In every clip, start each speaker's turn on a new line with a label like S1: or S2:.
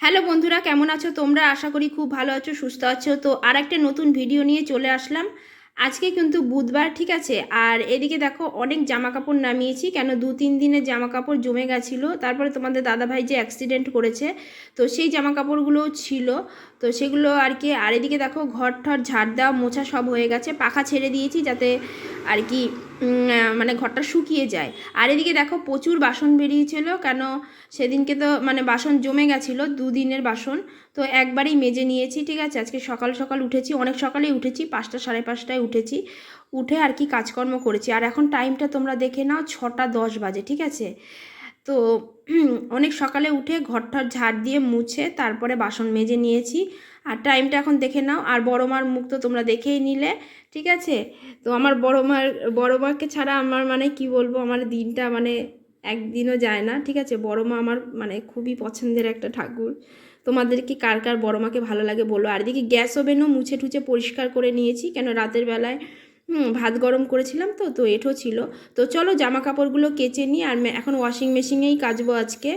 S1: Hello বন্ধুরা, কেমন আছো তোমরা? আশা করি খুব ভালো আছো, সুস্থ আছো। তো আর একটা নতুন ভিডিও নিয়ে চলে আসলাম। আজকে কিন্তু বুধবার, ঠিক আছে। আর এদিকে দেখো অনেক জামা কাপড় নামিয়েছি, কেন 2-3 দিনের জামা কাপড় জমে গেছিলো। তারপরে তোমাদের দাদাভাই যে অ্যাক্সিডেন্ট করেছে, তো সেই জামা কাপড়গুলোও ছিল, তো সেগুলো আর কি। আর এদিকে দেখো ঘর ঠর ঝাড় দেওয়া মোছা সব হয়ে গেছে, পাখা ছেড়ে দিয়েছি যাতে আর কি মানে ঘরটা শুকিয়ে যায়। আর এদিকে দেখো প্রচুর বাসন বেরিয়েছিল, কেন সেদিনকে তো মানে বাসন জমে গেছিলো, 2 দিনের বাসন। তো একবারেই মেজে নিয়েছি, ঠিক আছে। আজকে সকাল সকাল উঠেছি, অনেক সকালেই উঠেছি, 5টা 5:30টায় উঠেছি। উঠে আর কি কাজকর্ম করেছি। আর এখন টাইমটা তোমরা দেখে নাও, 6টা 10 বাজে, ঠিক আছে। তো অনেক সকালে উঠে ঘরটার ঝাড় দিয়ে মুছে তারপরে বাসন মেজে নিয়েছি। আর টাইমটা এখন দেখে নাও। আর বড় মার মুখ তো তোমরা দেখেই নিলে, ঠিক আছে। তো আমার বড় মাকে ছাড়া আমার মানে কি বলবো, আমার দিনটা মানে একদিনও যায় না, ঠিক আছে। বড় মা আমার মানে খুবই পছন্দের একটা ঠাকুর। তোমাদের কি কার কার বড় মাকে ভালো লাগে বলো। আর এদিকে গ্যাস ওভেনও মুছে টুছে পরিষ্কার করে নিয়েছি, কেন রাতের বেলায় ভাত গরম করেছিলাম, তো তো এঁঠো ছিল। তো চলো জামা কাপড়গুলো কেচে নিই। আর এখন ওয়াশিং মেশিনেই কাচবো আজকে,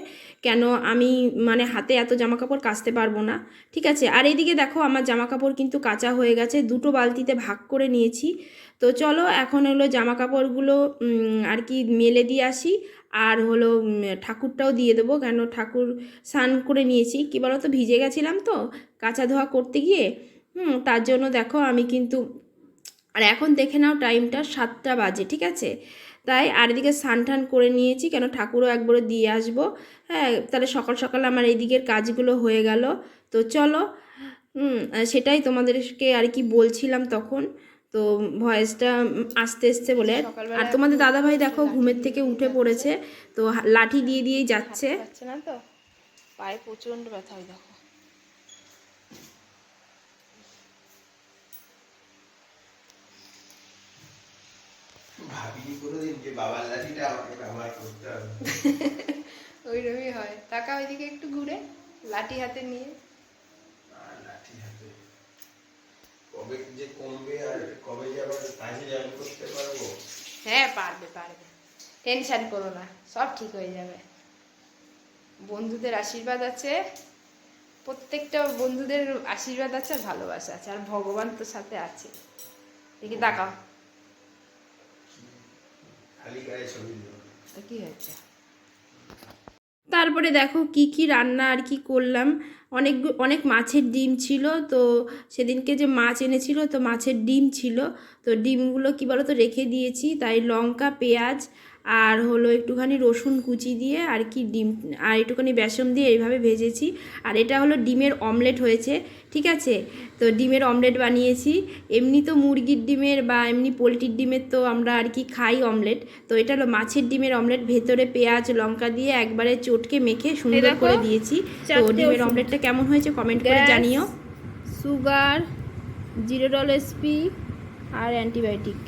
S1: কেন আমি মানে হাতে এত জামা কাপড় কাচতে পারবো না, ঠিক আছে। আর এইদিকে দেখো আমার জামা কাপড় কিন্তু কাচা হয়ে গেছে, 2টো বালতিতে ভাগ করে নিয়েছি। তো চলো এখন হলো জামা কাপড়গুলো আর কি মেলে দিয়ে আসি। আর হলো ঠাকুরটাও দিয়ে দেবো, কেন ঠাকুর স্নান করে নিয়েছি, কী বলো তো ভিজে গেছিলাম তো কাচা ধোয়া করতে গিয়ে, তার জন্য দেখো আমি কিন্তু। আর এখন দেখে নাও টাইমটা 7টা বাজে, ঠিক আছে। তাই আর এদিকে স্নান টান করে নিয়েছি, কেন ঠাকুরও একবারে দিয়ে আসবো। হ্যাঁ, তাহলে সকাল সকাল আমার এই দিকের কাজগুলো হয়ে গেল। তো চলো, সেটাই তোমাদেরকে আর কি বলছিলাম তখন। তো ভয়েসটা আসতে আসতে বলে। আর তোমাদের দাদাভাই দেখো ঘুমের থেকে উঠে পড়েছে, তো লাঠি দিয়ে দিয়েই যাচ্ছে।
S2: যাচ্ছে না তো, পায়ে প্রচন্ড ব্যথা হয় দেখো।
S3: ভাবিনি কোনোদিন যে বাবার লাঠিটা আমাকে ব্যবহার করতে হবে।
S2: ওইরকমই হয়। টাকা ওইদিকে একটু ঘুরে লাঠি হাতে নিয়ে।
S3: আর লাঠি হাতে কবে যে কমবে আর কবে যে আবার কাজে জয়েন করতে পারবো।
S2: হ্যাঁ, পারবে পারবে, টেনশন করো না, সব ঠিক হয়ে যাবে। বন্ধুদের আশীর্বাদ আছে, প্রত্যেকটা বন্ধুদের আশীর্বাদ আছে, আর ভালোবাসা আছে, আর ভগবান তো সাথে আছে। দেখি তাকাও,
S3: খালি গায়ে ছবি দিল।
S2: তো কি হয়েছে?
S1: তারপরে দেখো কি কি রান্না আর কি করলাম। অনেক অনেক মাছের ডিম ছিল, তো সেদিনকে যে মাছ এনেছিল, তো মাছের ডিম ছিল। তো ডিমগুলো কী বলো তো রেখে দিয়েছি, তাই লঙ্কা পেঁয়াজ আর হলো একটুখানি রসুন কুচি দিয়ে আর কি ডিম আর একটুখানি বেসন দিয়ে এইভাবে ভেজেছি। আর এটা হলো ডিমের অমলেট হয়েছে, ঠিক আছে। তো ডিমের অমলেট বানিয়েছি। এমনি তো মুরগির ডিমের বা এমনি পোলট্রির ডিমের তো আমরা আর কি খাই অমলেট। তো এটা হলো মাছের ডিমের অমলেট, ভেতরে পেঁয়াজ লঙ্কা দিয়ে একবারে চটকে মেখে সুন্দর করে দিয়েছি। তো ডিমের অমলেটটা কেমন হয়েছে কমেন্ট করে জানিও। সুগার, জিরোডল এসপি আর অ্যান্টিবায়োটিক,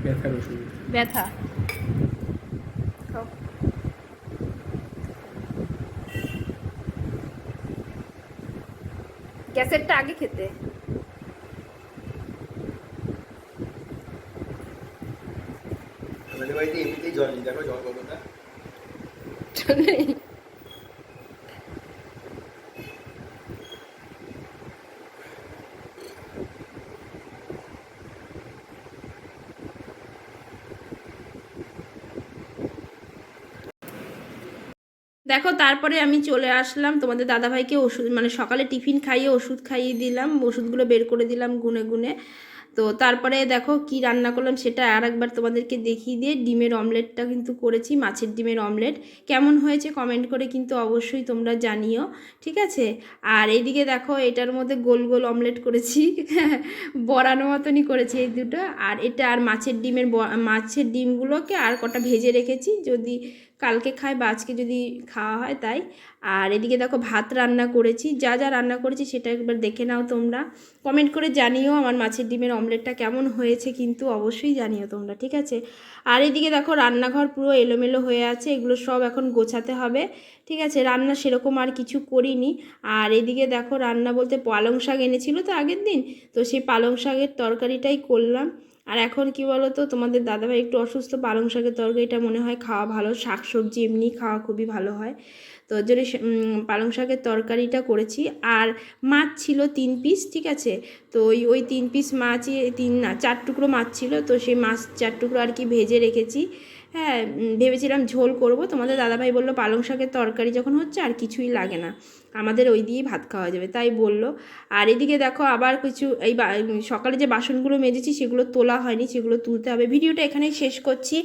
S4: ব্যথার ওষুধ।
S1: ব্যথা। গ্যাসেরটা আগে খেতে।
S3: আমাদের বাড়িতে এমনিতেই জল নেই, দেখো জল কতটা।
S1: দেখো তারপরে আমি চলে আসলাম, তোমাদের দাদাভাইকে ওষুধ মানে সকালে টিফিন খাইয়ে ওষুধ খাইয়ে দিলাম, ওষুধগুলো বের করে দিলাম গুনে গুনে। তো তারপরে দেখো কি রান্না করলাম সেটা আর একবার তোমাদেরকে দেখিয়ে দিয়ে, ডিমের অমলেটটা কিন্তু করেছি, মাছের ডিমের অমলেট। কেমন হয়েছে কমেন্ট করে কিন্তু অবশ্যই তোমরা জানিও, ঠিক আছে। আর এইদিকে দেখো এটার মধ্যে গোল গোল অমলেট করেছি, বড়ানো মতনই করেছি এই দুটো। আর এটা আর মাছের ডিমগুলোকে আর কটা ভেজে রেখেছি, যদি কালকে খাই বা আজকে যদি খাওয়া হয় তাই। আর এদিকে দেখো ভাত রান্না করেছি, যা যা রান্না করেছি সেটা একবার দেখে নাও তোমরা। কমেন্ট করে জানিও আমার মাছের ডিমের অমলেটটা কেমন হয়েছে, কিন্তু অবশ্যই জানিও তোমরা, ঠিক আছে। আর এদিকে দেখো রান্নাঘর পুরো এলোমেলো হয়ে আছে, এগুলো সব এখন গোছাতে হবে, ঠিক আছে। রান্না সেরকম আর কিছু করিনি। আর এদিকে দেখো রান্না বলতে পালং শাক এনেছিল তো আগের দিন, তো সেই পালং শাকের তরকারিটাই করলাম। আর এখন কি বলো তো, তোমাদের দাদাভাই একটু অসুস্থ, পালং শাকের তরকারিটা মনে হয় খাওয়া ভালো, শাক সবজি এমনি খাওয়া খুবই ভালো হয়। তো ওর জন্য পালং শাকের তরকারিটা করেছি। আর মাছ ছিল 3 পিস, ঠিক আছে। তো ওই 3 পিস মাছই 4 টুকরো মাছ ছিল, তো সেই মাছ 4 টুকরো আর কি ভেজে রেখেছি। হ্যাঁ, ভেবেছিলাম ঝোল করব, তোমাদের দাদাভাই বললো পালং শাকের তরকারি যখন হচ্ছে আর কিছুই লাগে না, আমাদের ওই দিয়েই ভাত খাওয়া যাবে, তাই বললো। আর এদিকে দেখো আবার কিছু সকালে যে বাসনগুলো মেজেছি সেগুলো তোলা হয়নি, সেগুলো তুলতে হবে। ভিডিওটা এখানেই শেষ করছি।